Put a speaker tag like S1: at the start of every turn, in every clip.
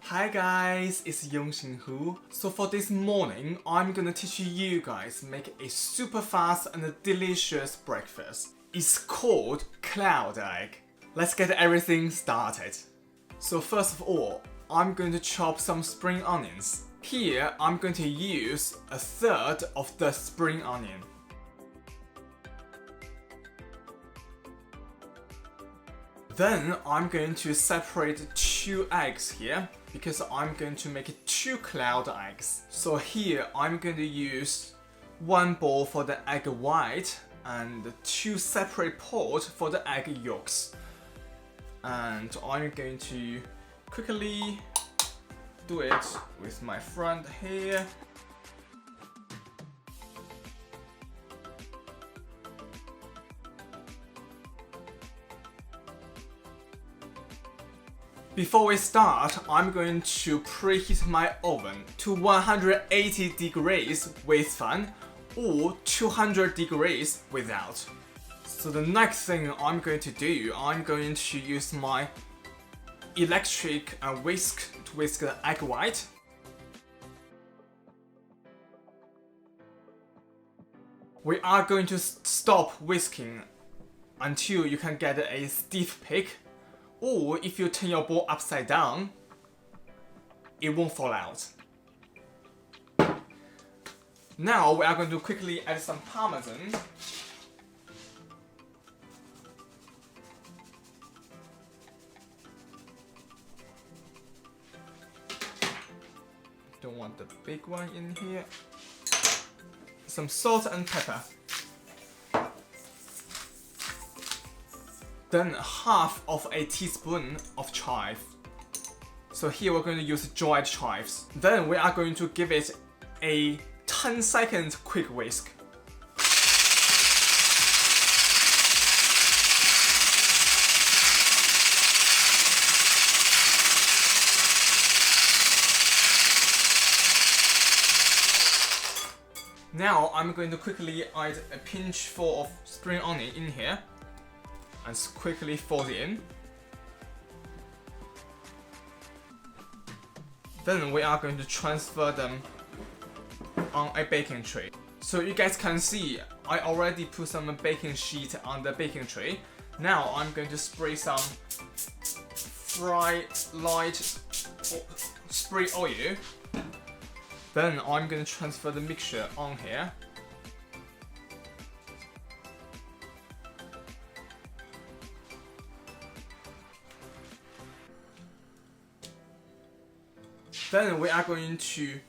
S1: Hi guys, it's Yongxin Hu. So for this morning, I'm gonna teach you guys make a super fast and delicious breakfast. It's called cloud egg. Let's get everything started. So first of all, I'm going to chop some spring onions. Here, I'm going to use a third of the spring onion. Then I'm going to separate 2 eggs here because I'm going to make 2 cloud eggs. So here I'm going to use 1 bowl for the egg white and 2 separate pots for the egg yolks. And I'm going to quickly do it with my friend here. Before we start, I'm going to preheat my oven to 180 degrees with fan or 200 degrees without. So the next thing I'm going to do, I'm going to use my electric whisk to whisk the egg white. We are going to stop whisking until you can get a stiff peak. Or if you turn your bowl upside down, it won't fall out. Now we are going to quickly add some parmesan. Don't want the big one in here. Some salt and pepper. Then half of a teaspoon of chive. So here we're going to use dried chives. Then we are going to give it a 10-second quick whisk. Now I'm going to quickly add a pinch full of spring onion in here and quickly fold it in. Then we are going to transfer them on a baking tray. So you guys can see I already put some baking sheet on the baking tray. Now I'm going to spray oil. Then I'm going to transfer the mixture on here. Then we are going to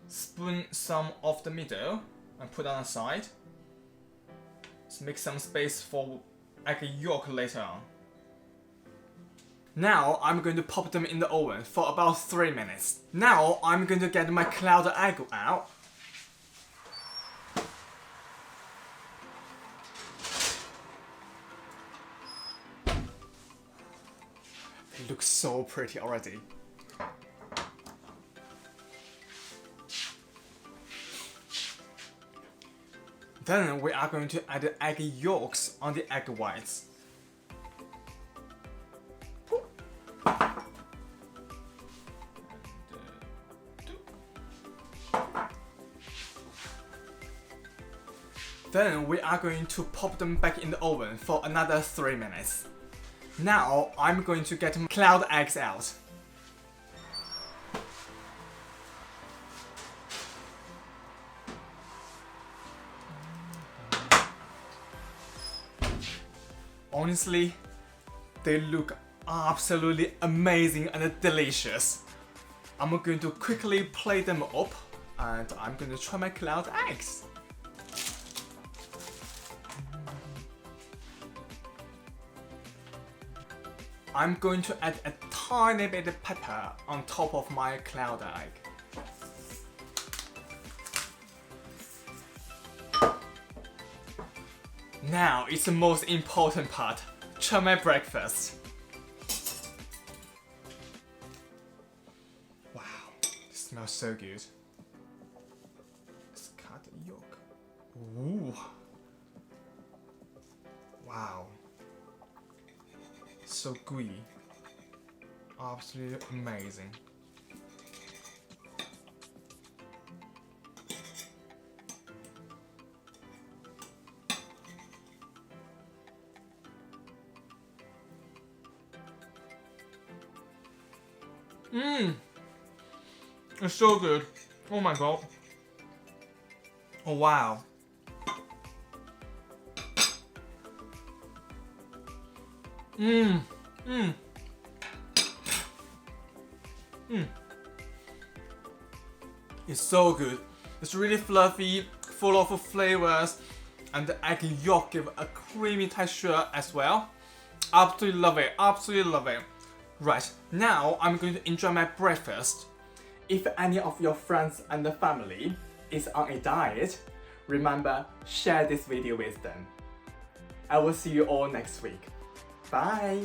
S1: spoon some of the middle and put on the side. Let's make some space for egg yolk later on. Now I'm going to pop them in the oven for about 3 minutes. Now I'm going to get my cloud egg out. It looks so pretty already. Then we are going to add egg yolks on the egg whites. Then we are going to pop them back in the oven for another 3 minutes. Now I'm going to get my cloud eggs out. Honestly, they look absolutely amazing and delicious. I'm going to quickly plate them up and I'm going to try my cloud eggs. I'm going to add a tiny bit of pepper on top of my cloud egg. Now it's the most important part. Try my breakfast. Wow, it smells so good. Let's cut the yolk. Ooh. Wow. So gooey. Absolutely amazing. It's so good. Oh my god. Oh wow. It's so good. It's really fluffy, full of flavors, and the egg yolk give a creamy texture as well. Absolutely love it, absolutely love it. Right, now I'm going to enjoy my breakfast. If any of your friends and the family is on a diet, remember, share this video with them. I will see you all next week. Bye!